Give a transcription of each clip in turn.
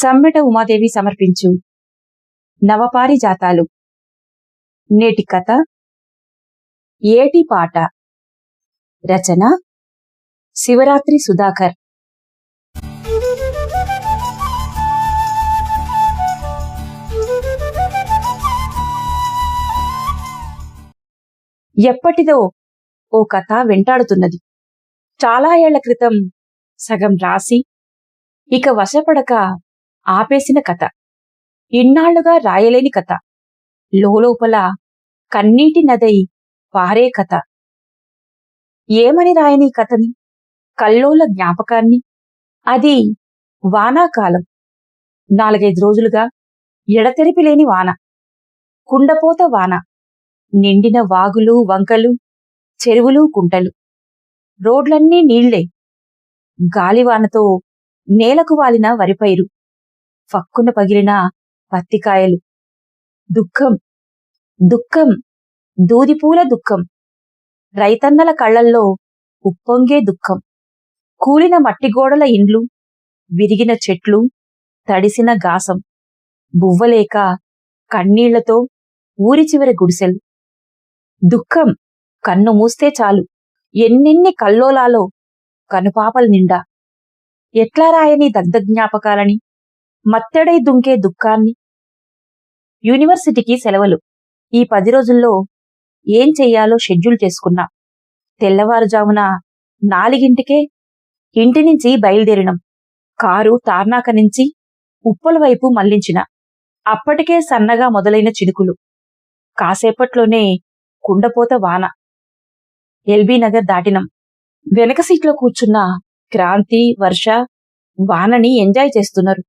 సమ్మెట ఉమాదేవి సమర్పించు నవపారిజాతాలు. నేటి కథ ఏటి పాట. రచన శివరాత్రి సుధాకర్. ఎప్పటిదో ఓ కథ వెంటాడుతున్నది. చాలా ఏళ్ల క్రితం సగం రాసి ఇక వశపడక ఆపేసిన కథ. ఇన్నాళ్లుగా రాయలేని కథ. లోలోపల కన్నీటి నదై పారే కథ. ఏమని రాయని కథని? కల్లోల జ్ఞాపకాన్ని. అది వానాకాలం. 4-5 రోజులుగా ఎడతెరిపిలేని వాన. కుండపోత వాన. నిండిన వాగులు, వంకలు, చెరువులు, కుంటలు. రోడ్లన్నీ నీళ్లే. గాలివానతో నేలకు వాలిన వరిపైరు, ఫక్కున పగిలిన పత్తికాయలు. దుఃఖం, దుఃఖం, దూదిపూల దుఃఖం. రైతన్నల కళ్లల్లో ఉప్పొంగే దుఃఖం. కూలిన మట్టిగోడల ఇండ్లు, విరిగిన చెట్లు, తడిసిన గాసం. బువ్వలేక కన్నీళ్లతో ఊరి చివరి గుడిసెలు. దుఃఖం కన్ను మూస్తే చాలు ఎన్నెన్ని కల్లోలాలో కనుపాపల నిండా. ఎట్లా రాయని దగ్ధజ్ఞాపకాలని, మత్తెడై దుంకే దుఃఖాన్ని. యూనివర్సిటీకి సెలవులు. ఈ 10 రోజుల్లో ఏం చెయ్యాలో షెడ్యూల్ చేసుకున్నా. తెల్లవారుజామున 4ంటికే ఇంటినుంచి బయలుదేరినం. కారు తార్నాక నుంచి ఉప్పల వైపు మళ్లించిన. అప్పటికే సన్నగా మొదలైన చినుకులు. కాసేపట్లోనే కుండపోత వాన. ఎల్బీ నగర్ దాటినం. వెనక సీట్లో కూర్చున్న క్రాంతి, వర్ష వానని ఎంజాయ్ చేస్తున్నారు.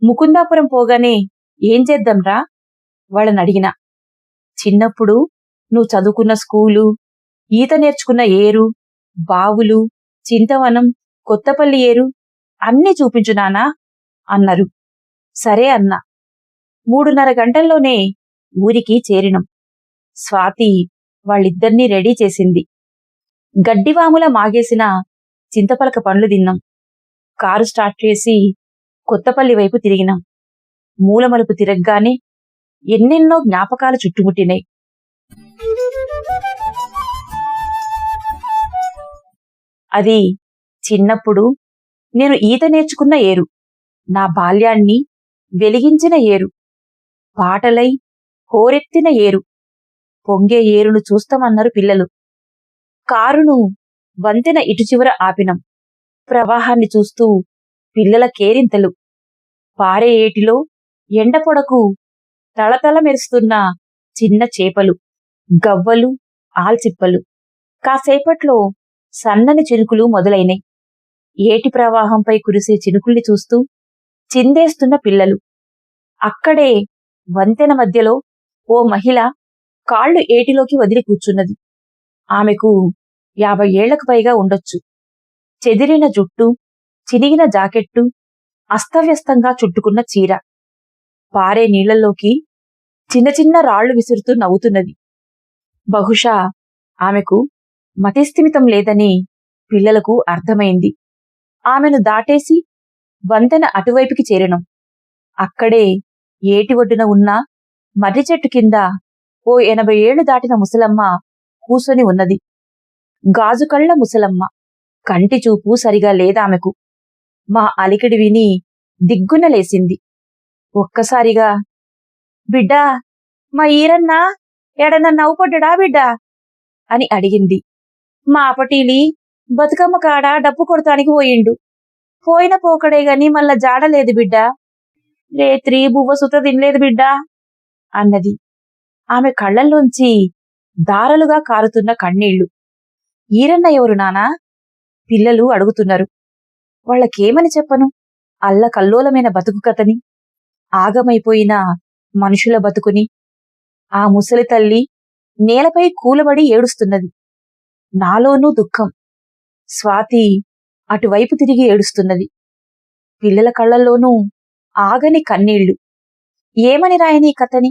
ముకుందాపురం పోగానే ఏం చేద్దాంరా వాళ్ళనడిగినా. చిన్నప్పుడు నువ్వు చదువుకున్న స్కూలు, ఈత నేర్చుకున్న ఏరు, బావులు, చింతవనం, కొత్తపల్లి ఏరు అన్నీ చూపించునానా అన్నారు. సరే అన్నా. 3:30 గంటల్లోనే ఊరికి చేరినం. స్వాతి వాళ్ళిద్దరినీ రెడీ చేసింది. గడ్డివాముల మాగేసిన చింతపలక పండ్లు తిన్నాం. కారు స్టార్ట్ చేసి కొత్తపల్లి వైపు తిరిగినాం. మూలమలుపు తిరగ్గానే ఎన్నెన్నో జ్ఞాపకాలు చుట్టుముట్టినాయి. అది చిన్నప్పుడు నేను ఈత నేర్చుకున్న ఏరు. నా బాల్యాన్ని వెలిగించిన ఏరు. పాటలై హోరెత్తిన ఏరు. పొంగే ఏరును చూస్తామన్నారు పిల్లలు. కారును వంతెన ఇటుచివర ఆపినం. ప్రవాహాన్ని చూస్తూ పిల్లల కేరింతలు. పారే ఏటిలో ఎండపొడకు తళతళ మెరుస్తున్న చిన్న చేపలు, గవ్వలు, ఆల్చిప్పలు. కాసేపట్లో సన్నని చినుకులు మొదలైనాయి. ఏటి ప్రవాహంపై కురిసే చినుకుల్ని చూస్తూ చిందేస్తున్న పిల్లలు. అక్కడే వంతెన మధ్యలో ఓ మహిళ కాళ్లు ఏటిలోకి వదిలి కూర్చున్నది. ఆమెకు 50 ఏళ్లకు పైగా ఉండొచ్చు. చెదిరిన జుట్టు, చినిగిన జాకెట్టు, అస్తవ్యస్తంగా చుట్టుకున్న చీర. పారే నీళ్లలోకి చిన్న చిన్న రాళ్లు విసురుతూ నవ్వుతున్నది. బహుశా ఆమెకు మతిస్థిమితం లేదని పిల్లలకు అర్థమైంది. ఆమెను దాటేసి వంతెన అటువైపుకి చేరినం. అక్కడే ఏటి ఒడ్డున ఉన్న మర్రి చెట్టు కింద ఓ 80 ఏళ్లు దాటిన ముసలమ్మ కూసొని ఉన్నది. గాజుకళ్ల ముసలమ్మ. కంటి చూపు సరిగా లేదామెకు. మా అలికిడి విని దిగ్గున లేసింది. ఒక్కసారిగా, బిడ్డా, మా ఈరన్నా ఎడన్నా నవ్వుపడ్డా బిడ్డా అని అడిగింది. మా అపటీలి బతుకమ్మ కాడ డప్పు కొడతానికి పోయిండు. పోయిన పోకడే గాని మళ్ళా జాడలేదు బిడ్డా. రేత్రి బువ్వ సుత తినలేదు బిడ్డా అన్నది. ఆమె కళ్లల్లోంచి దారలుగా కారుతున్న కన్నీళ్లు. ఈరన్న ఎవరు నానా? పిల్లలు అడుగుతున్నారు. వాళ్ళకేమని చెప్పను? అల్లకల్లోలమైన బతుకు కథని, ఆగమైపోయిన మనుషుల బతుకుని. ఆ ముసలి తల్లి నేలపై కూలబడి ఏడుస్తున్నది. నాలోనూ దుఃఖం. స్వాతి అటువైపు తిరిగి ఏడుస్తున్నది. పిల్లల కళ్లల్లోనూ ఆగని కన్నీళ్లు. ఏమని రాయని కథని?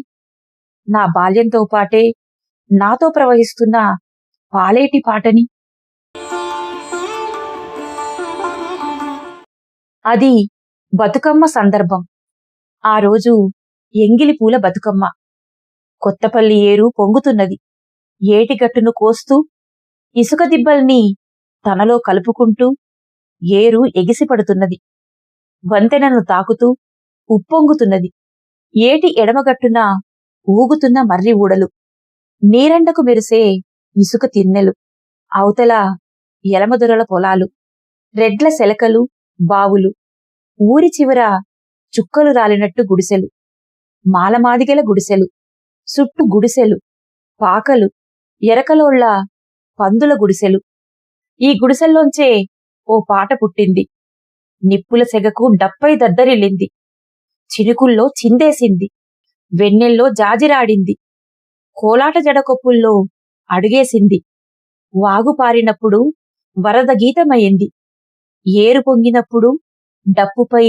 నా బాల్యంతో పాటే నాతో ప్రవహిస్తున్న పాలేటి పాటని. అది బతుకమ్మ సందర్భం. ఆ రోజు ఎంగిలి పూల బతుకమ్మ. కొత్తపల్లి ఏరు పొంగుతున్నది. ఏటిగట్టును కోస్తూ ఇసుక దిబ్బల్ని తనలో కలుపుకుంటూ ఏరు ఎగిసిపడుతున్నది. వంతెనను తాకుతూ ఉప్పొంగుతున్నది. ఏటి ఎడమగట్టున ఊగుతున్న మర్రి ఊడలు, నీరెండకు మెరిసే ఇసుక తిన్నెలు, అవతల ఎలమదొరల పొలాలు, రెడ్ల శెలకలు, బావులు, ఊరి చివర చుక్కలు రాలినట్టు గుడిసెలు, మాలమాదిగల గుడిసెలు, సుట్టు గుడిసెలు, పాకలు, ఎరకలోళ్ల పందుల గుడిసెలు. ఈ గుడిసెల్లోంచే ఓ పాట పుట్టింది. నిప్పుల సెగకు డప్పై దద్దరిల్లింది. చినుకుల్లో చిందేసింది. వెన్నెల్లో జాజిరాడింది. కోలాట జడకొప్పుల్లో అడుగేసింది. వాగు పారినప్పుడు వరద గీతమయింది. ఏరు పొంగినప్పుడు డప్పుపై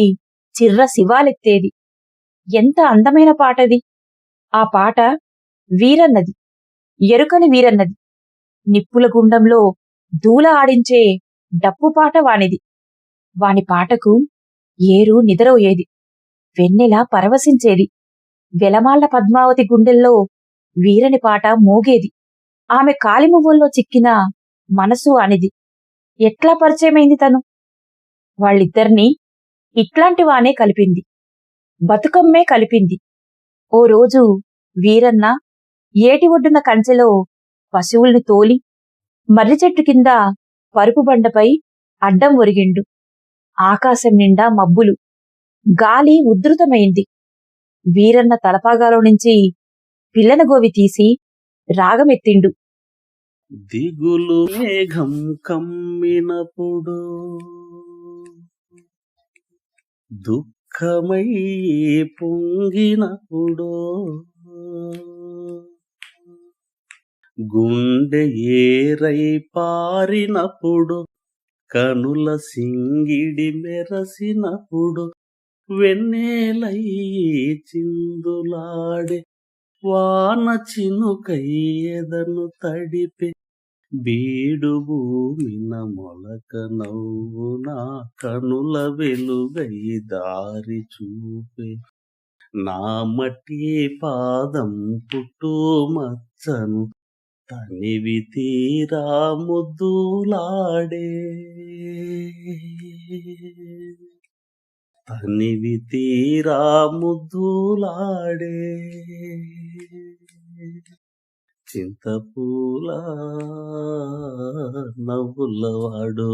చిర్ర శివాలెత్తేది. ఎంత అందమైన పాటది! ఆ పాట వీరన్నది, ఎరుకని వీరన్నది. నిప్పుల గుండంలో దూల ఆడించే డప్పుపాట వానిది. వాని పాటకు ఏరు నిదరపోయేది. వెన్నెల పరవశించేది. వెలమాళ్ల పద్మావతి గుండెల్లో వీరని పాట మోగేది. ఆమె కాలిమువ్వల్లో చిక్కిన మనసు అనిది. ఎట్లా పరిచయమైంది తను? వాళ్ళిద్దరినీ ఇట్లాంటివానే కలిపింది. బతుకమ్మే కలిపింది. ఓ రోజు వీరన్న ఏటి ఒడ్డున కంచెలో పశువుల్ని తోలి మర్రి చెట్టు కింద పరుపు బండపై అడ్డం ఒరిగిండు. ఆకాశం నిండా మబ్బులు. గాలి ఉధృతమైంది. వీరన్న తలపాగాలో నుంచి పిల్లన గోవి తీసి రాగమెత్తిండు. దిగులు మేఘం కమ్మినప్పుడు దుఃఖమై పొంగినప్పుడు గుండె ఏరై పారినప్పుడు కనుల సింగిడి మెరసినప్పుడు వెన్నెలై చిందులాడే వాన చినుకై ఎదను తడిపే బీడు భూమిన మొలక నవ్వునా కనుల వెలుగై దారి చూపే నా మట్టి పాదం పుట్టు మచ్చను తనివి తీరా ముద్దులాడే తనివి తీరా ముద్దులాడే చింతపూల నవ్వులవాడు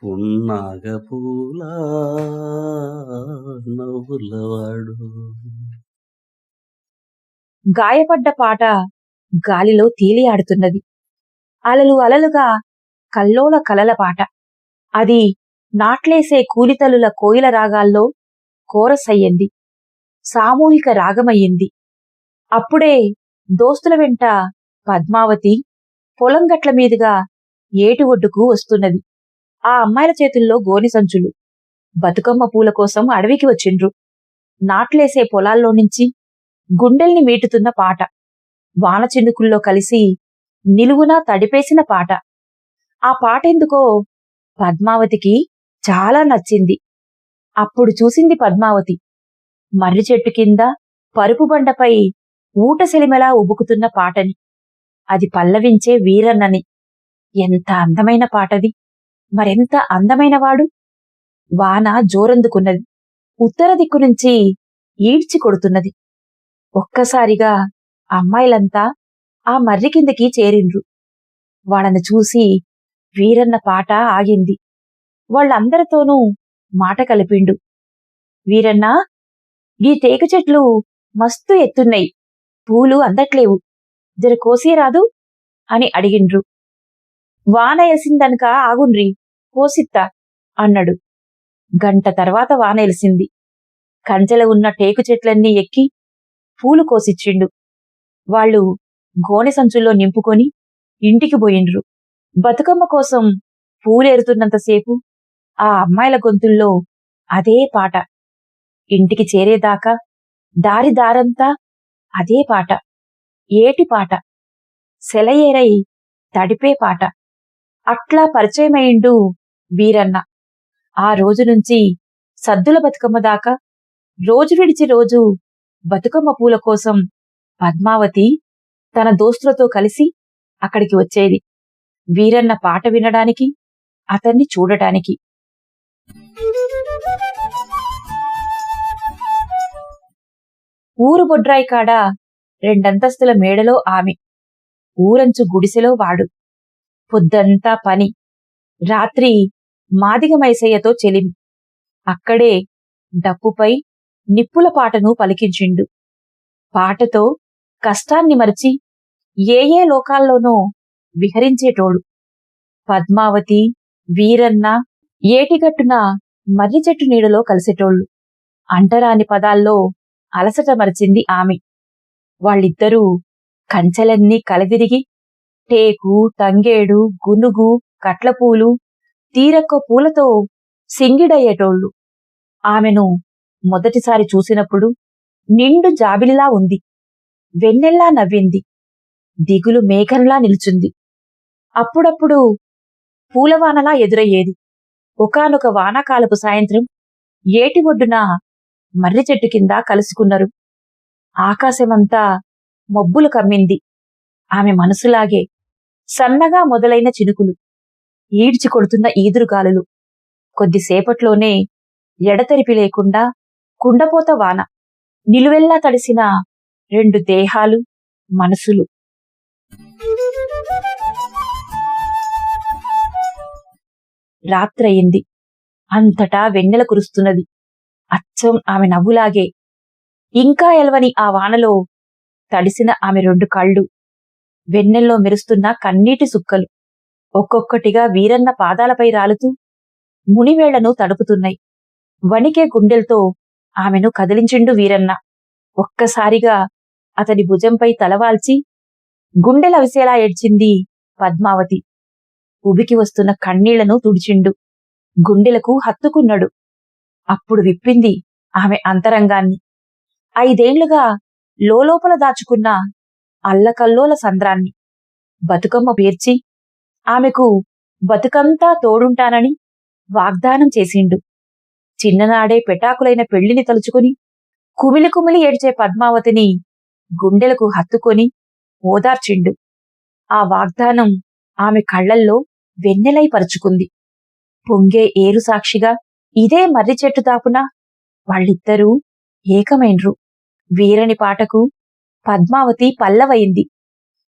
పున్నాగ పూల నవ్వులవాడు. గాయపడ్డ పాట గాలిలో తేలియాడుతున్నది. అలలు అలలుగా కల్లోల కలల పాట. అది నాట్లేసే కూలితల్లుల కోయిల రాగాల్లో కోరసయ్యింది. సామూహిక రాగమయ్యింది. అప్పుడే దోస్తుల వెంట పద్మావతి పొలం గట్ల మీదుగా ఏటి ఒడ్డుకు వస్తున్నది. ఆ అమ్మాయిల చేతుల్లో గోని సంచులు. బతుకమ్మ పూల కోసం అడవికి వచ్చిండ్రు. నాట్లేసే పొలాల్లో నుంచి గుండెల్ని మీటుతున్న పాట. వాన చినుకుల్లో కలిసి నిలువునా తడిపేసిన పాట. ఆ పాటెందుకో పద్మావతికి చాలా నచ్చింది. అప్పుడు చూసింది పద్మావతి మర్రి చెట్టు కింద పరుపు బండపై ఊట సెలిమెలా ఉబుకుతున్న పాటని. అది పల్లవించే వీరన్నని. ఎంత అందమైన పాటది! మరెంత అందమైనవాడు! వాన జోరందుకున్నది. ఉత్తర దిక్కు నుంచి ఈడ్చి కొడుతున్నది. ఒక్కసారిగా అమ్మాయిలంతా ఆ మర్రి కిందకి చేరిండ్రు. వాళ్ళను చూసి వీరన్న పాట ఆగింది. వాళ్ళందరితోనూ మాట కలిపిండు. వీరన్నా, ఈ టేకు చెట్లు మస్తు ఎత్తున్నయి, పూలు అందట్లేవు, జర కోసేరాదు అని అడిగిండ్రు. వాన ఎలిసిందనక ఆగుండ్రి, కోసిత్తా అన్నాడు. గంట తర్వాత వాన ఎలిసింది. కంచెల ఉన్న టేకు చెట్లన్నీ ఎక్కి పూలు కోసిచ్చిండు. వాళ్ళు గోనె సంచుల్లో నింపుకొని ఇంటికి పోయిండ్రు. బతుకమ్మ కోసం పూలేరుతున్నంతసేపు ఆ అమ్మాయిల గొంతుల్లో అదే పాట. ఇంటికి చేరేదాకా దారి దారంతా అదే పాట. ఏటి పాట, సెలయేరై తడిపే పాట. అట్లా పరిచయమైండు వీరన్న. ఆ రోజు నుంచి సద్దుల బతుకమ్మ దాకా రోజు విడిచి రోజు బతుకమ్మ పూల కోసం పద్మావతి తన దోస్తులతో కలిసి అక్కడికి వచ్చేది. వీరన్న పాట వినడానికి, అతన్ని చూడటానికి. ఊరు బొడ్రాయి కాడ రెండంతస్తుల మేడలో ఆమె, ఊరంచు గుడిసెలో వాడు. పొద్దంతా పని, రాత్రి మాదిగ మైసయ్యతో చెలిమి. అక్కడే డప్పుపై నిప్పుల పాటను పలికించిండు. పాటతో కష్టాన్ని మరిచి ఏ ఏ లోకాల్లోనో విహరించేటోడు. పద్మావతి, వీరన్న ఏటిగట్టున మర్రి చెట్టు నీడలో కలిసేటోళ్లు. అంటరాని పదాల్లో అలసట మరిచింది ఆమె. వాళ్ళిద్దరూ కంచెలన్నీ కలదిరిగి టేకు, తంగేడు, గునుగు, కట్లపూలు, తీరక్క పూలతో సింగిడయ్యేటోళ్లు. ఆమెను మొదటిసారి చూసినప్పుడు నిండు జాబిలిలా ఉంది. వెన్నెల్లా నవ్వింది. దిగులు మేఘంలా నిల్చుంది. అప్పుడప్పుడు పూలవానలా ఎదురయ్యేది. ఒకానొక వానాకాలపు సాయంత్రం ఏటి ఒడ్డున మర్రి చెట్టు కింద కలుసుకున్నారు. ఆకాశమంతా మబ్బులు కమ్మింది. ఆమె మనసులాగే సన్నగా మొదలైన చినుకులు, ఈడ్చి కొడుతున్న ఈదురుగాలులు. కొద్దిసేపట్లోనే ఎడతెరిపి లేకుండా కుండపోత వాన, నిలువెల్లా తడిసిన రెండు దేహాలు, మనసులు. రాత్రయింది. అంతటా వెన్నెల కురుస్తున్నది. అచ్చం ఆమె నవ్వులాగే. ఇంకా ఎలవని ఆ వానలో తడిసిన ఆమె రెండు కళ్ళు, వెన్నెల్లో మెరుస్తున్న కన్నీటి సుక్కలు ఒక్కొక్కటిగా వీరన్న పాదాలపై రాలుతూ మునివేళ్లను తడుపుతున్నాయి. వణికే గుండెలతో ఆమెను కదిలించిండు వీరన్న. ఒక్కసారిగా అతని భుజంపై తలవాల్చి గుండెలవిసేలా ఏడ్చింది పద్మావతి. ఉబికి వస్తున్న కన్నీళ్లను తుడిచిండు. గుండెలకు హత్తుకున్నాడు. అప్పుడు విప్పింది ఆమె అంతరంగాన్ని. 5 ఏళ్లుగా లోలోపల దాచుకున్న అల్లకల్లోల సంద్రాన్ని. బతుకమ్మ పేర్చి ఆమెకు బతుకంతా తోడుంటానని వాగ్దానం చేసిండు. చిన్ననాడే పెటాకులైన పెళ్లిని తలుచుకుని కుమిలి కుమిలి ఏడ్చే పద్మావతిని గుండెలకు హత్తుకొని ఓదార్చిండు. ఆ వాగ్దానం ఆమె కళ్లల్లో వెన్నెలై పరుచుకుంది. పొంగే ఏరు సాక్షిగా ఇదే మర్రి చెట్టు దాపున వాళ్ళిద్దరూ ఏకమైన్రు. వీరని పాటకు పద్మావతి పల్లవయింది,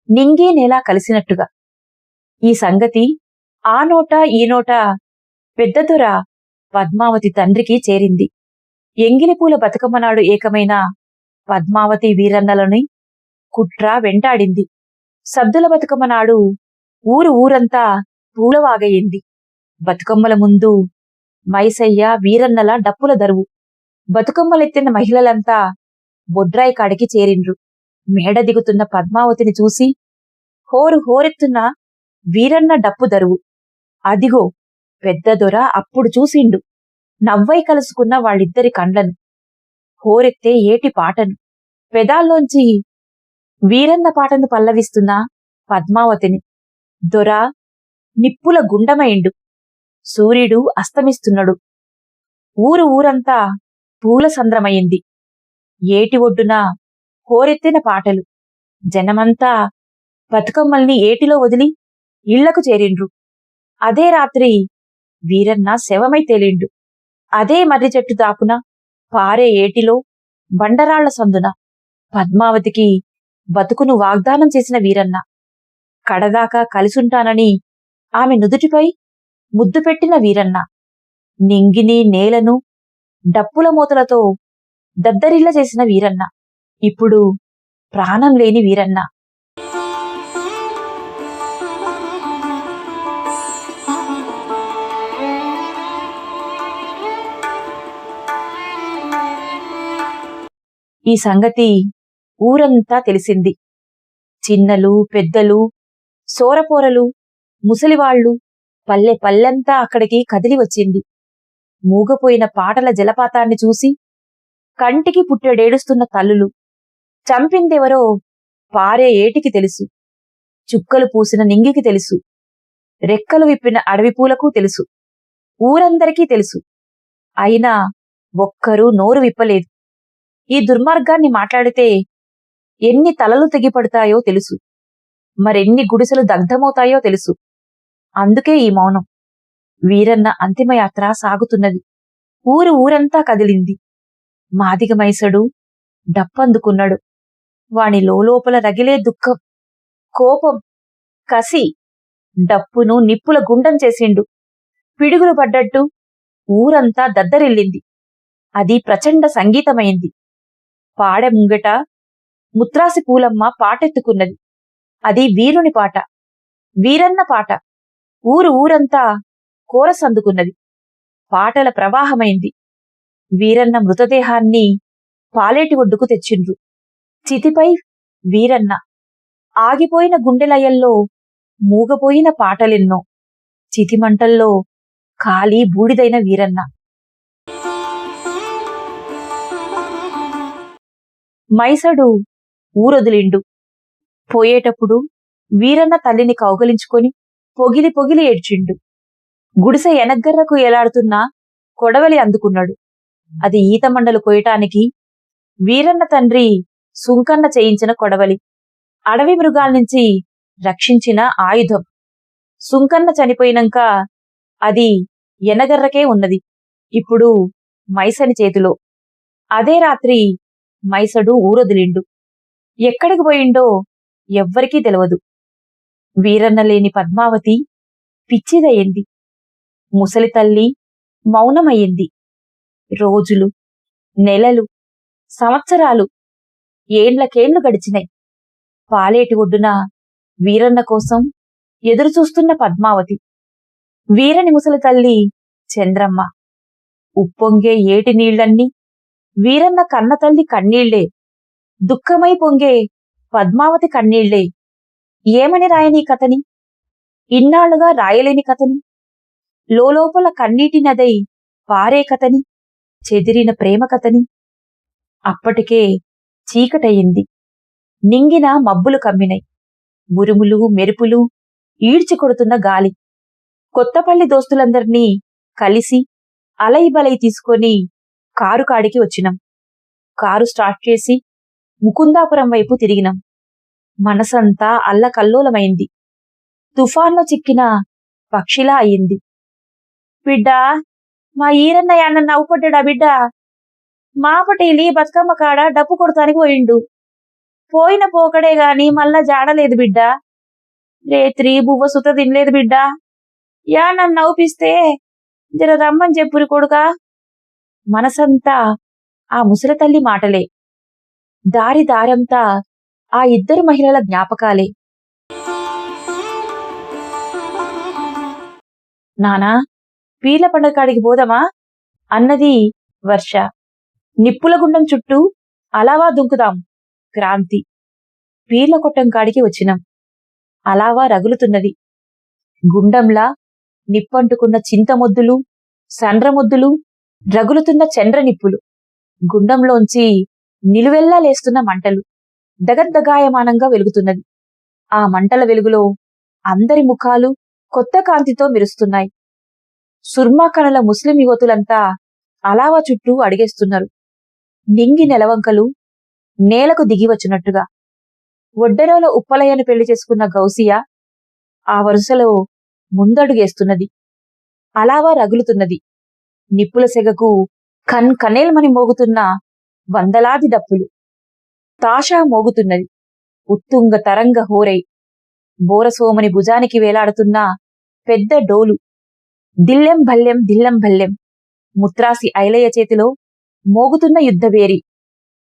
నింగి నేలా కలిసినట్టుగా. ఈ సంగతి ఆ నోట ఈ నోట పెద్దదొర పద్మావతి తండ్రికి చేరింది. ఎంగిలిపూల బతుకమ్మనాడు ఏకమైన పద్మావతి వీరన్నలని కుట్ర వెంటాడింది. సద్దుల బతుకమ్మనాడు ఊరంతా పూలవాగయింది. బతుకమ్మల ముందు మైసయ్య, వీరన్నల డప్పుల దరువు. బతుకమ్మలెత్తిన మహిళలంతా బొడ్రాయి కాడికి చేరిండ్రు. మేడ దిగుతున్న పద్మావతిని చూసి హోరెత్తున్న వీరన్న డప్పు దరువు. అదిగో పెద్దదొర అప్పుడు చూసిండు నవ్వై కలుసుకున్న వాళ్ళిద్దరి కండ్లను, హోరెత్తే ఏటి పాటను. పెదాల్లోంచి వీరన్న పాటను పల్లవిస్తున్న పద్మావతిని. దొర నిప్పుల గుండమైండు. సూర్యుడు అస్తమిస్తున్నాడు. ఊరంతా పూల సంద్రమయింది. ఏటి ఒడ్డున హోరెత్తిన పాటలు. జనమంతా బతుకమ్మల్ని ఏటిలో వదిలి ఇళ్లకు చేరిండ్రు. అదే రాత్రి వీరన్న శవమై తేలిండు. అదే మర్రి చెట్టు దాపున పారే ఏటిలో బండరాళ్ల సందున పద్మావతికి బతుకును వాగ్దానం చేసిన వీరన్న, కడదాకా కలిసుంటానని ఆమె నుదుటిపై ముద్దు పెట్టిన వీరన్న, నింగిని నేలను డప్పుల మూతలతో దద్దరిల్ల చేసిన వీరన్న, ఇప్పుడు ప్రాణం లేని వీరన్న. ఈ సంగతి ఊరంతా తెలిసింది. చిన్నలు, పెద్దలు, సోరపోరలు, ముసలివాళ్లు, పల్లెంతా అక్కడికి కదిలి వచ్చింది. మూగపోయిన పాటల జలపాతాన్ని చూసి కంటికి పుట్టెడేడుస్తున్న తల్లులు, చంపిందెవరో పారే ఏటికి తెలుసు, చుక్కలు పూసిన నింగికి తెలుసు, రెక్కలు విప్పిన అడవి పూలకు తెలుసు, ఊరందరికీ తెలుసు. అయినా ఒక్కరూ నోరు విప్పలేదు. ఈ దుర్మార్గాన్ని మాట్లాడితే ఎన్ని తలలు తెగిపడతాయో తెలుసు, మరెన్ని గుడిసెలు దగ్ధమవుతాయో తెలుసు. అందుకే ఈ మౌనం. వీరన్న అంతిమయాత్ర సాగుతున్నది. ఊరంతా కదిలింది. మాదిగ మైసడు డప్పందుకున్నాడు. వాని లోపల రగిలే దుఃఖం, కోపం, కసి డప్పును నిప్పుల గుండం చేసిండు. పిడుగులు పడ్డట్టు ఊరంతా దద్దరిల్లింది. అది ప్రచండ సంగీతమైంది. పాడె ముంగట ముత్రాసి పూలమ్మ పాటెత్తుకున్నది. అది వీరుని పాట, వీరన్న పాట. ఊరంతా కోరస్ అందుకున్నది. పాటల ప్రవాహమైంది. వీరన్న మృతదేహాన్ని పాలేటి ఒడ్డుకు తెచ్చిండ్రు. చితిపై వీరన్న. ఆగిపోయిన గుండెలయల్లో మూగపోయిన పాటలెన్నో. చితిమంటల్లో కాలి బూడిదైన వీరన్న. మైసడు ఊరొదిలిండు. పోయేటప్పుడు వీరన్న తల్లిని కౌగలించుకొని పొగిలి పొగిలి ఏడ్చిండు. గుడిసె ఎనగ్గర్రకు ఎలాడుతున్న కొడవలి అందుకున్నాడు. అది ఈతమండలు కోయటానికి వీరన్న తండ్రి సుంకన్న చేయించిన కొడవలి. అడవి మృగాల్నించి రక్షించిన ఆయుధం. సుంకన్న చనిపోయినాక అది ఎనగర్రకే ఉన్నది. ఇప్పుడు మైసని చేతిలో. అదే రాత్రి మైసడు ఊరొదిలిండు. ఎక్కడికి పోయిండో ఎవ్వరికీ తెలియదు. వీరన్న లేని పద్మావతి పిచ్చిదయ్యింది. ముసలి తల్లి మౌనమయ్యింది. రోజులు, నెలలు, సంవత్సరాలు, ఏండ్లకేండ్లు గడిచినాయి. పాలేటి ఒడ్డున వీరన్న కోసం ఎదురుచూస్తున్న పద్మావతి. వీరని ముసలి తల్లి చంద్రమ్మ. ఉప్పొంగే ఏటి నీళ్లన్నీ వీరన్న కన్న తల్లి కన్నీళ్లే. దుఃఖమై పొంగే పద్మావతి కన్నీళ్లే. ఏమని రాయని కథని? ఇన్నాళ్లుగా రాయలేని కథని? లోపల కన్నీటి నదై పారే కథని? చెదిరిన ప్రేమ కథని? అప్పటికే చీకటయింది. నింగిన మబ్బులు కమ్మినై. ఉరుములు, మెరుపులు, ఈడ్చి కొడుతున్న గాలి. కొత్తపల్లి దోస్తులందర్నీ కలిసి అలైబలై తీసుకొని కారు కాడికి వచ్చినాం. కారు స్టార్ట్ చేసి ముకుందాపురం వైపు తిరిగినాం. మనసంతా అల్లకల్లోలమైంది. తుఫాన్లో చిక్కిన పక్షిలా అయింది. బిడ్డా, మా ఈరన్న యాన్న నవ్వుపడ్డా బిడ్డా. మాపటీలి బతుకమ్మ కాడ డప్పు కొడతానికి పోయిండు. పోయిన పోకడే గాని మళ్ళా జాడలేదు బిడ్డా. రేత్రి బువ్వ సుత తినలేదు బిడ్డా. యా నన్ను నవ్వుపిస్తే జర రమ్మని చెప్పురి కొడుకా. మనసంతా ఆ ముసలి తల్లి మాటలే. దారంతా ఆ ఇద్దరు మహిళల జ్ఞాపకాలే. నానా, పీర్ల పండగ కాడికి పోదామా అన్నది వర్ష. నిప్పుల గుండం చుట్టూ అలావా దుంకుదాం క్రాంతి. పీర్ల కొట్టం కాడికి వచ్చినాం. అలావా రగులుతున్నది. గుండంలా నిప్పంటుకున్న చింతమొద్దులు, సండ్రమొద్దులు, రగులుతున్న చండ్ర నిప్పులు. గుండంలోంచి నిలువెల్లా లేస్తున్న మంటలు దగద్దగాయమానంగా వెలుగుతున్నది. ఆ మంటల వెలుగులో అందరి ముఖాలు కొత్త కాంతితో మెరుస్తున్నాయి. సుర్మా కనుల ముస్లిం యువతులంతా అలావా చుట్టూ అడిగేస్తున్నారు. నింగి నెలవంకలు నేలకు దిగివచ్చినట్టుగా. ఒడ్డెరోల ఉప్పలయ్యను పెళ్లి చేసుకున్న గౌసియా ఆ వరుసలో ముందడుగేస్తున్నది. అలావా రగులుతున్నది. నిప్పుల సెగకు కనేల్మని మోగుతున్న వందలాది డప్పులు. తాషా మోగుతున్నది. ఉత్తుంగ తరంగ హోరై. బోరసోమని భుజానికి వేలాడుతున్న పెద్ద డోలు. దిల్లెం భల్లెం దిల్లం భల్లెం. ముత్రాసి ఐలయ్య చేతిలో మోగుతున్న యుద్ధవేరి.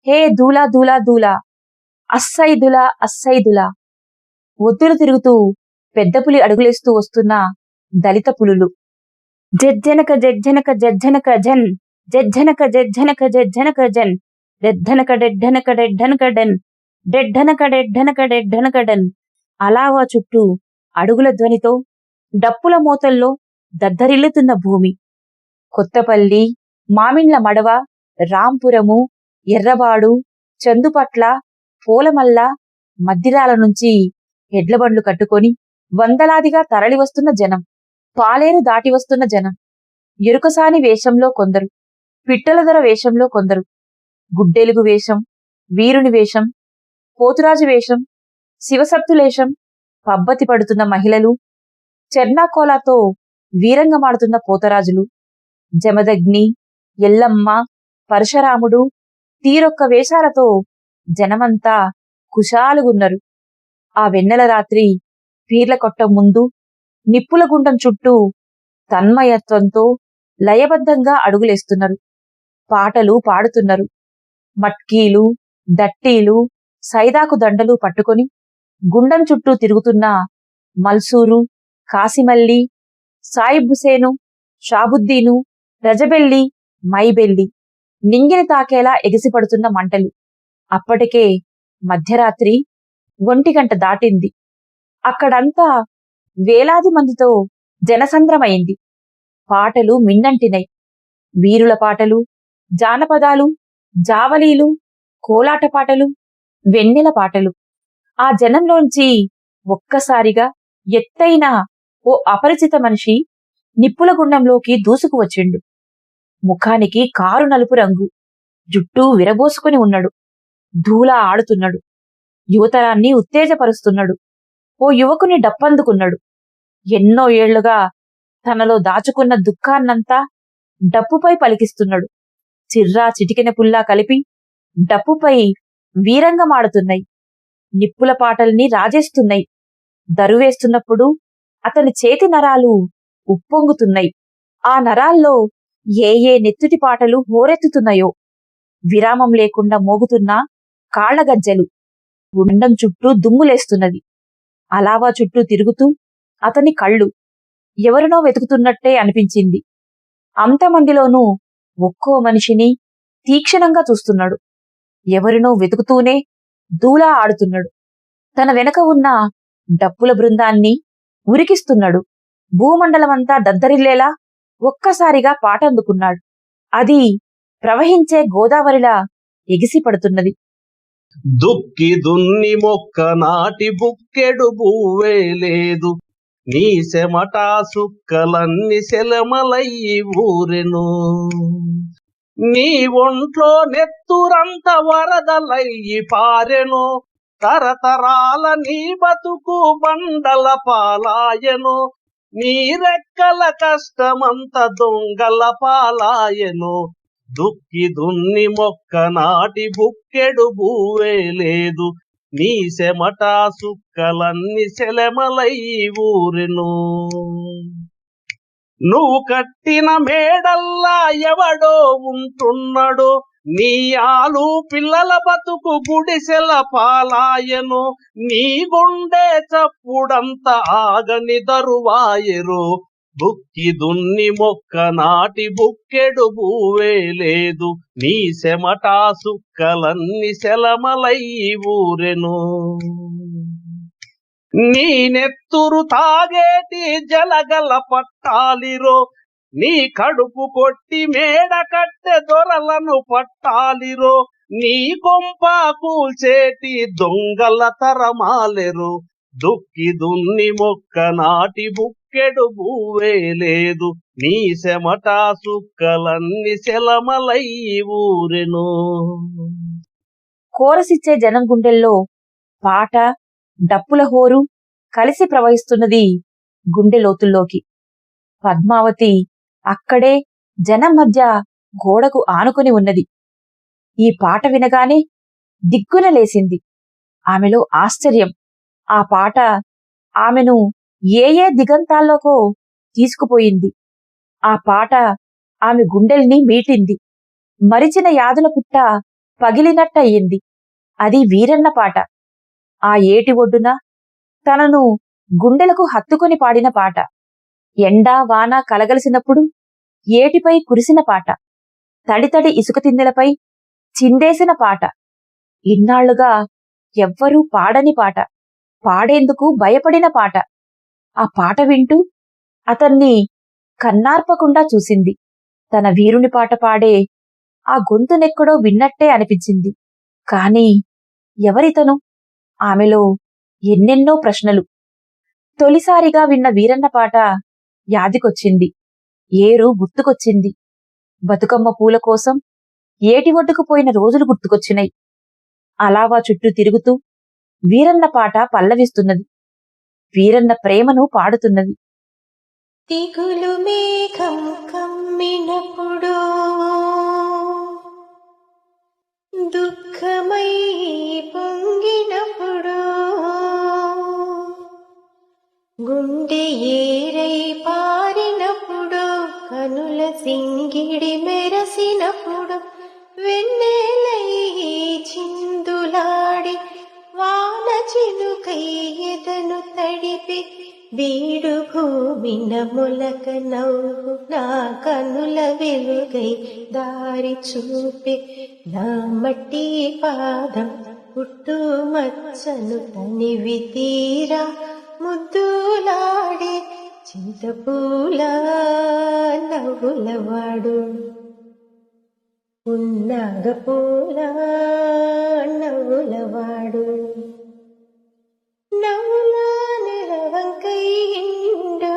హే దూలా దూలా దూలా, అస్సైదులా అస్సైదులా. ఒత్తులు తిరుగుతూ పెద్దపులి అడుగులేస్తూ వస్తున్న దళిత పులులు. జజ్జనక జజ్జనక జజ్జనక జన్, జజ్జనక జజ్జనక జజ్జనక జన్, డెడ్డనక డెడ్డనక డెడ్డనక డెన్, డెడ్డనక డెడ్డనక డెడ్డనక డెన్. అలావా చుట్టూ అడుగుల ధ్వనితో డప్పుల మోతల్లో దద్దరిల్లుతున్న భూమి. కొత్తపల్లి, మామిండ్ల మడవ, రాంపురము, ఎర్రబాడు, చందుపట్ల, పూలమల్ల, మద్దిరాల నుంచి ఎడ్లబండ్లు కట్టుకొని వందలాదిగా తరలివస్తున్న జనం. పాలేరు దాటి వస్తున్న జనం. ఎరుకసాని వేషంలో కొందరు. పిట్టలదొర వేషంలో కొందరు, గుడ్డెలుగు వేషం, వీరుని వేషం, పోతురాజు వేషం, శివసత్తులేషం పబ్బతి పడుతున్న మహిళలు, చెర్నాకోలాతో వీరంగమాడుతున్న పోతరాజులు, జమదగ్ని, ఎల్లమ్మ, పరశురాముడు తీరొక్క వేషాలతో జనమంతా కుశాలుగున్నరు. ఆ వెన్నెల రాత్రి పీర్ల కొట్టం ముందు నిప్పుల గుండం చుట్టూ తన్మయత్వంతో లయబద్ధంగా అడుగులేస్తున్నారు. పాటలు పాడుతున్నారు. మట్కీలు, దట్టీలు, సైదాకు దండలు పట్టుకొని గుండం చుట్టూ తిరుగుతున్న మల్సూరు, కాసిమల్లి, సాయిబ్ హుసేను, షాబుద్దీను, రజబెల్లి, మైబెల్లి నింగిని తాకేలా ఎగిసిపడుతున్న మంటలు. అప్పటికే మధ్యరాత్రి 1 దాటింది. అక్కడంతా వేలాది మందితో జనసంద్రమైంది. పాటలు మిన్నంటినై. వీరుల పాటలు, జానపదాలు, జావలీలు, కోలాట పాటలు, వెన్నెల పాటలు. ఆ జనంలోంచి ఒక్కసారిగా ఎత్తైన ఓ అపరిచిత మనిషి నిప్పుల గుండంలోకి దూసుకువచ్చిండు. ముఖానికి కారు నలుపు రంగు, జుట్టు విరబోసుకుని ఉన్నాడు. ధూళా ఆడుతున్నాడు. యువతరాన్ని ఉత్తేజపరుస్తున్నాడు. ఓ యువకుని డప్పందుకున్నాడు. ఎన్నో ఏళ్లుగా తనలో దాచుకున్న దుఃఖాన్నంతా డప్పుపై పలికిస్తున్నాడు. చిర్రా చిటికెన పుల్లా కలిపి డప్పుపై వీరంగమాడుతున్నాయి. నిప్పుల పాటల్ని రాజేస్తున్నాయి. దరువేస్తున్నప్పుడు అతని చేతి నరాలు ఉప్పొంగుతున్నాయి. ఆ నరాల్లో ఏ నెత్తుటి పాటలు హోరెత్తుతున్నాయో. విరామం లేకుండా మోగుతున్న కాళ్లగజ్జెలు. గుండం చుట్టూ దుమ్ములేస్తున్నది. అలావా చుట్టూ తిరుగుతూ అతని కళ్ళు ఎవరినో వెతుకుతున్నట్టే అనిపించింది. అంతమందిలోనూ ఒక్కో మనిషిని తీక్షణంగా చూస్తున్నాడు. ఎవరినో వెతుకుతూనే దూలా ఆడుతున్నాడు. తన వెనక ఉన్న డప్పుల బృందాన్ని ఉరికిస్తున్నాడు. భూమండలమంతా దద్దరిల్లేలా ఒక్కసారిగా పాట అందుకున్నాడు. అది ప్రవహించే గోదావరిలా ఎగిసిపడుతున్నది. దుక్కి దున్ని మొక్క నాటి బుక్కెడు బువ్వే లేదు, నీ చెమటా సుక్కలన్నీ సెలమలయ్యి ఊరెను, నీ ఒంట్లో నెత్తురంత వరదలయ్యి పారెను, తరతరాల నీ బతుకు బండల పాలాయను, నీ రెక్కల కష్టమంత దొంగల పాలాయను, దుక్కి దున్ని మొక్క నాటి బుక్కెడు బువ్వే లేదు, నీ చెమటా సుక్కలన్నీ సెలమలయ్యి ఊరెను. నువ్వు కట్టిన మేడల్లా ఎవడో ఉంటున్నాడు, నీ ఆలు పిల్లల బతుకు గుడిసెల పాలాయను, నీ గుండె చప్పుడంత ఆగని దరువాయరు, బుక్కి దున్ని మొక్క నాటి బుక్కెడు బువ్వే లేదు, నీ చెమటా సుక్కలన్నీ సెలమలయ్యి ఊరెను. నీ నెత్తురు తాగేటి జలగల పట్టాలిరో, నీ కడుపు కొట్టి మేడ కట్టె దొరలను పట్టాలిరో, నీ కొంప కూల్చేటి దొంగల తరమాలెరు, దుక్కి దున్ని మొక్క నాటి బుక్కెడు బువ్వే లేదు, నీ చెమటా సుక్కలన్నీ సెలమలయ్యి ఊరెను. కోరసిచ్చే జనం గుండెల్లో పాట, డప్పుల హోరు కలిసి ప్రవహిస్తున్నది గుండె లోతుల్లోకి. పద్మావతి అక్కడే జనం మధ్య గోడకు ఆనుకుని ఉన్నది. ఈ పాట వినగానే దిగ్గున లేసింది. ఆమెలో ఆశ్చర్యం. ఆ పాట ఆమెను ఏ దిగంతాల్లోకో తీసుకుపోయింది. ఆ పాట ఆమె గుండెల్ని మీటింది. మరిచిన యాదుల పుట్ట పగిలినట్టయింది. అది వీరన్న పాట. ఆ ఏటి ఒడ్డున తనను గుండెలకు హత్తుకొని పాడిన పాట. ఎండా వాన కలగలిసినప్పుడు ఏటిపై కురిసిన పాట. తడితడి ఇసుక తిన్నెలపై చిందేసిన పాట. ఇన్నాళ్లుగా ఎవ్వరూ పాడని పాట. పాడేందుకు భయపడిన పాట. ఆ పాట వింటూ అతన్ని కన్నార్పకుండా చూసింది. తన వీరుని పాట పాడే ఆ గొంతునెక్కడో విన్నట్టే అనిపించింది. కాని ఎవరితను? ఆమెలో ఎన్నెన్నో ప్రశ్నలు. తొలిసారిగా విన్న వీరన్న పాట యాదికొచ్చింది. ఏరు గుర్తుకొచ్చింది. బతుకమ్మ పూల కోసం ఏటి ఒడ్డుకు పోయిన రోజులు గుర్తుకొచ్చినాయి. అలావా చుట్టూ తిరుగుతూ వీరన్న పాట పల్లవిస్తున్నది. వీరన్న ప్రేమను పాడుతున్నది. దిగులు మేఘం కమ్మినప్పుడు దుఃఖమై పొంగినప్పుడు గుండె ఏరై పారినప్పుడు కనుల సింగిడి మెరసినప్పుడు వెన్నెలై చిందులాడి వాన చినుకై ఎదను తడిపి బీడు భూమిన మొలక నవ్వు నా కనుల వెలుగై దారి చూపి నా మట్టి పాదం పుట్టు మచ్చను తనివి తీరా ముద్దులాడే చింతపూల నవ్వులవాడు ఉన్నాగపూల నవ్వులవాడు నవ్వుల నెలవంకైండో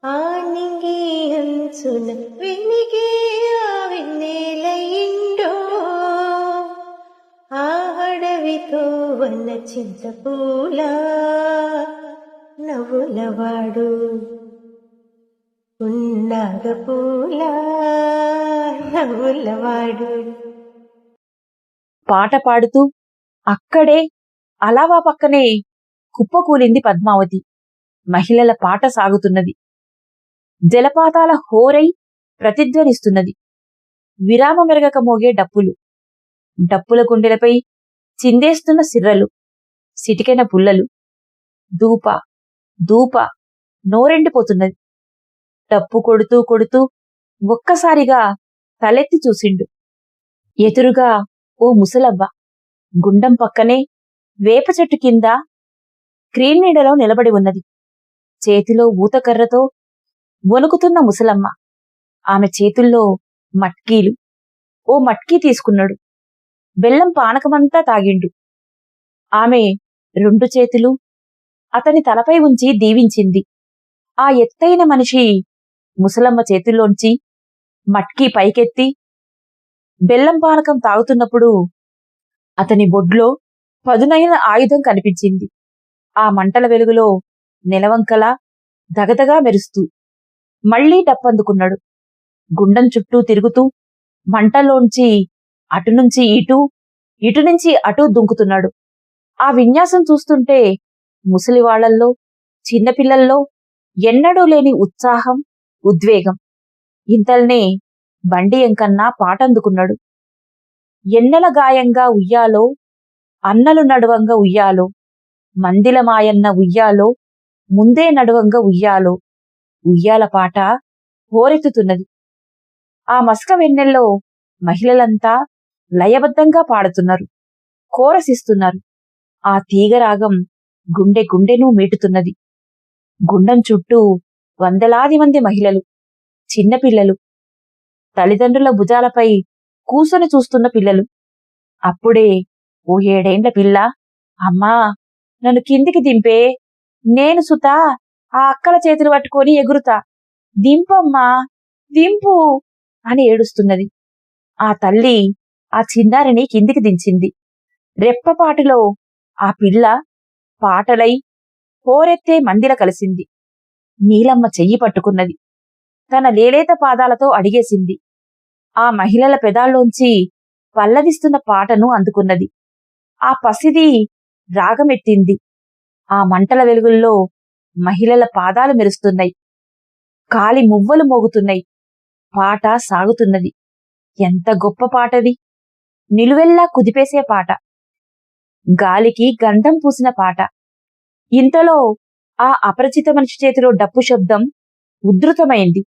ఆనింగి అంచున వెనిగే ఆ వెన్నెలయిండో ఆ అడవితో వన చింతపూల నవ్వులవాడు ఉన్నాగపూల నవ్వులవాడు. పాట పాడుతూ అక్కడే అలావా పక్కనే కుప్పకూలింది పద్మావతి. మహిళల పాట సాగుతున్నది. జలపాతాల హోరై ప్రతిధ్వనిస్తున్నది. విరామమెరగక మోగే డప్పులు, డప్పుల గుండెలపై చిందేస్తున్న సిర్రలు, సిటికెన పుల్లలు. దూప దూప నోరెండిపోతున్నది. డప్పు కొడుతూ కొడుతూ ఒక్కసారిగా తలెత్తి చూసిండు. ఎదురుగా ఓ ముసలవ్వ గుండం పక్కనే వేప చెట్టు కింద క్రీన్నీడలో నిలబడి ఉన్నది. చేతిలో ఊతకర్రతో వణుకుతున్న ముసలమ్మ. ఆమె చేతుల్లో మట్కీలు. ఓ మట్కీ తీసుకున్నాడు. బెల్లం పానకమంతా తాగిండు. ఆమె 2 చేతులు అతని తలపై ఉంచి దీవించింది. ఆ ఎత్తైన మనిషి ముసలమ్మ చేతుల్లోంచి మట్కీ పైకెత్తి బెల్లం పానకం తాగుతున్నప్పుడు అతని బొడ్లో పదునైన ఆయుధం కనిపించింది. ఆ మంటల వెలుగులో నెలవంకలా దగదగా మెరుస్తూ మళ్లీ డప్పందుకున్నాడు. గుండం చుట్టూ తిరుగుతూ మంటల్లోంచి అటునుంచి ఇటు, ఇటునుంచి అటూ దుంకుతున్నాడు. ఆ విన్యాసం చూస్తుంటే ముసలివాళ్లల్లో, చిన్నపిల్లల్లో ఎన్నడూ లేని ఉత్సాహం, ఉద్వేగం. ఇంతల్నే బండి ఎంకన్నా పాటందుకున్నాడు. ఎన్నెల గాయంగా ఉయ్యాలో, అన్నలు నడువంగా ఉయ్యాలో, మందిల మాయన్న ఉయ్యాలో, ముందే నడువంగా ఉయ్యాలో. ఉయ్యాల పాట హోరెత్తుతున్నది. ఆ మస్క వెన్నెల్లో మహిళలంతా లయబద్ధంగా పాడుతున్నారు, కోరసిస్తున్నారు. ఆ తీగరాగం గుండె గుండెను మీటుతున్నది. గుండం చుట్టూ వందలాది మంది మహిళలు, చిన్నపిల్లలు, తల్లిదండ్రుల భుజాలపై కూసొని చూస్తున్న పిల్లలు. అప్పుడే ఓ 7 ఏండ్ల పిల్ల, అమ్మా నన్ను కిందికి దింపే, నేను సుతా ఆ అక్కల చేతులు పట్టుకొని ఎగురుతా, దింపమ్మా దింపు అని ఏడుస్తున్నది. ఆ తల్లి ఆ చిన్నారిని కిందికి దించింది. రెప్పపాటులో ఆ పిల్ల పాటలై హోరెత్తే మందిర కలిసింది. నీలమ్మ చెయ్యి పట్టుకున్నది. తన లేలేత పాదాలతో అడిగేసింది. ఆ మహిళల పెదాల్లోంచి పల్లవిస్తున్న పాటను అందుకున్నది. ఆ పసిది రాగమెత్తింది. ఆ మంటల వెలుగుల్లో మహిళల పాదాలు మెరుస్తున్నాయి. కాలి మువ్వలు మోగుతున్నాయి. పాట సాగుతున్నది. ఎంత గొప్ప పాటది! నిలువెల్లా కుదిపేసే పాట, గాలికి గంధం పూసిన పాట. ఇంతలో ఆ అపరిచిత మనిషి చేతిలో డప్పు శబ్దం ఉధృతమైంది.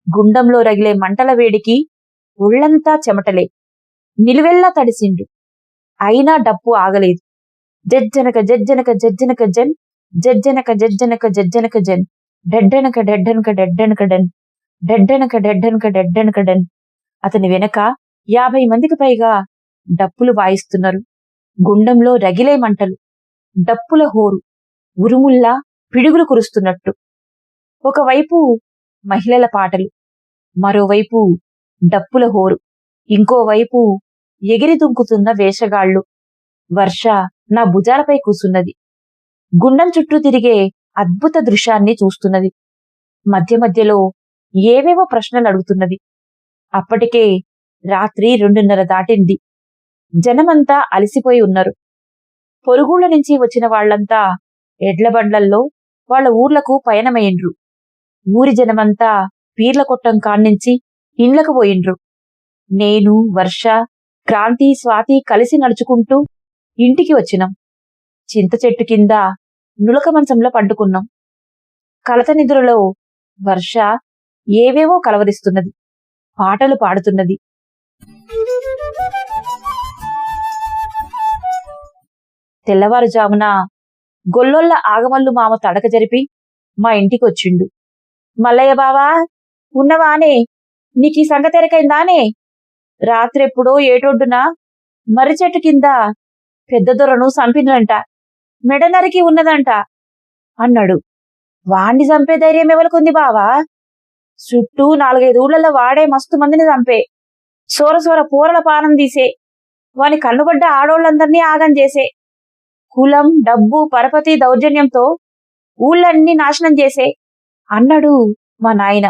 గుండంలో రగిలే మంటల వేడికి ఒళ్లంతా చెమటలే. నిలువెల్లా తడిసిండు. అయినా డప్పు ఆగలేదు. జజ్జనక జజ్జనక జజ్జనక జన్, జజ్జనక జజ్జనక జజ్జనక జన్, డెడ్డనక డెడ్డనక డెడ్డనక డన్, డెడ్డనక డెడ్డనక డెడ్డనక డన్. అతని వెనక 50 మందికి పైగా డప్పులు వాయిస్తున్నారు. గుండంలో రగిలే మంటలు, డప్పుల హోరు, ఉరుముల్లా పిడుగులు కురుస్తున్నట్టు. ఒకవైపు మహిళల పాటలు, మరోవైపు డప్పుల హోరు, ఇంకోవైపు ఎగిరి దుంకుతున్న వేషగాళ్ళు. వర్ష నా భుజాలపై కూసున్నది. గుండం చుట్టూ తిరిగే అద్భుత దృశ్యాన్ని చూస్తున్నది. మధ్య మధ్యలో ఏవేవో ప్రశ్నలు అడుగుతున్నది. అప్పటికే రాత్రి 2:30 దాటింది. జనమంతా అలసిపోయి ఉన్నారు. పొరుగుళ్ళ నుంచి వచ్చిన వాళ్లంతా ఎడ్లబండ్లల్లో వాళ్ల ఊర్లకు పయనమయ్యిండ్రు. ఊరి జనమంతా పీర్ల కొట్టం కాడ్నించి ఇండ్లకు పోయిండ్రు. నేను, వర్ష, క్రాంతి, స్వాతి కలిసి నడుచుకుంటూ ఇంటికి వచ్చినాం. చింత చెట్టు కింద నులక మంచంలో పండుకున్నాం. కలత నిద్రలో వర్ష ఏవేవో కలవరిస్తున్నది, పాటలు పాడుతున్నది. తెల్లవారుజామున గొల్లొల్ల ఆగమల్లు మామ తడక జరిపి మా ఇంటికొచ్చిండు. మల్లయ్య బావా, ఉన్నవానే? నీకీ సంగతెరకైందానే? రాత్రెప్పుడో ఏటొడ్డున మర్రి చెట్టు కింద పెద్ద దొరను సంపినంట, మెడ నరికి ఉన్నదంట అన్నాడు. వాణ్ణి చంపే ధైర్యం ఎవరికుంది బావా? చుట్టూ 4-5 ఊళ్ళల్లో వాడే మస్తు మందిని చంపే, సోర పూరల పానం తీసే, వాని కన్నుబడ్డ ఆడోళ్ళందర్నీ ఆగం చేసే, కులం, డబ్బు, పరపతి దౌర్జన్యంతో ఊళ్ళన్నీ నాశనం చేసే అన్నాడు మా నాయన.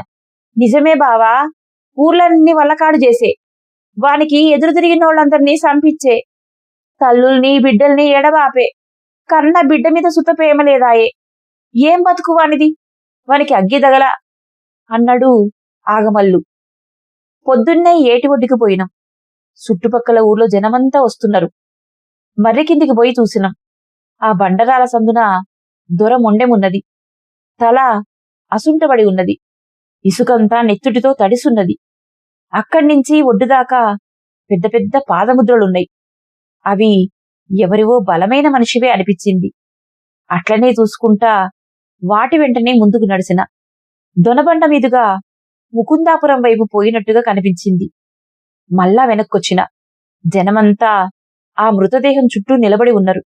నిజమే బావా, ఊర్లన్నీ వల్లకాడు చేసే, వానికి ఎదురు తిరిగిన వాళ్ళందరినీ సంపించే, తల్లుల్ని బిడ్డల్ని ఎడబాపే, కన్న బిడ్డ మీద సుతపేమలేదాయే, ఏం బతుకు వానిది, వానికి అగ్గి దగల అన్నాడు ఆగమల్లు. పొద్దున్నే ఏటి ఒడ్డుకు పోయినాం. చుట్టుపక్కల ఊర్లో జనమంతా వస్తున్నారు. మర్రి కిందికి పోయి చూసినాం. ఆ బండరాల సందున దొర మొండెమున్నది. తల అసుంటబడి ఉన్నది. ఇసుకంతా నెత్తుటితో తడిసున్నది. అక్కడ్నించి ఒడ్డుదాకా పెద్ద పెద్ద పాదముద్రలున్నాయి. అవి ఎవరివో బలమైన మనిషివే అనిపించింది. అట్లనే చూసుకుంటా వాటి వెంటనే ముందుకు నడిచిన. దొనబండ మీదుగా ముకుందాపురం వైపు పోయినట్టుగా కనిపించింది. మళ్ళా వెనక్కొచ్చిన. జనమంతా ఆ మృతదేహం చుట్టూ నిలబడి ఉన్నారు.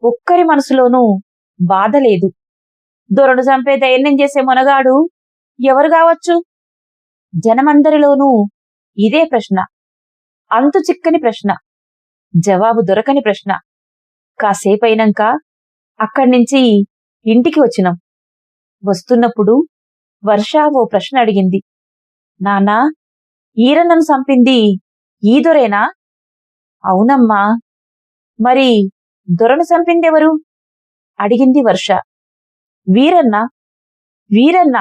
ఒక్కరి మనసులోనూ బాధ లేదు. దొరను చంపే ధైర్యం చేసే మొనగాడు ఎవరు కావచ్చు? జనమందరిలోనూ ఇదే ప్రశ్న, అంతు చిక్కని ప్రశ్న, జవాబు దొరకని ప్రశ్న. కాసేపైనాక అక్కడ్నించి ఇంటికి వచ్చినాం. వస్తున్నప్పుడు వర్ష ఓ ప్రశ్న అడిగింది. నాన్నా, ఈరన్నను చంపింది ఈ దొరేనా? అవునమ్మా. మరి దొరను చంపిందెవరు? అడిగింది వర్ష. వీరన్న. వీరన్న?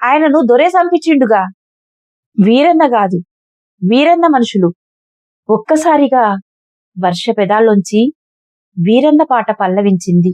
ఆయనను దొరే చంపించిండుగా. వీరన్న కాదు, వీరన్న మనుషులు. ఒక్కసారిగా వర్ష పెదాల్లోంచి వీరన్న పాట పల్లవించింది.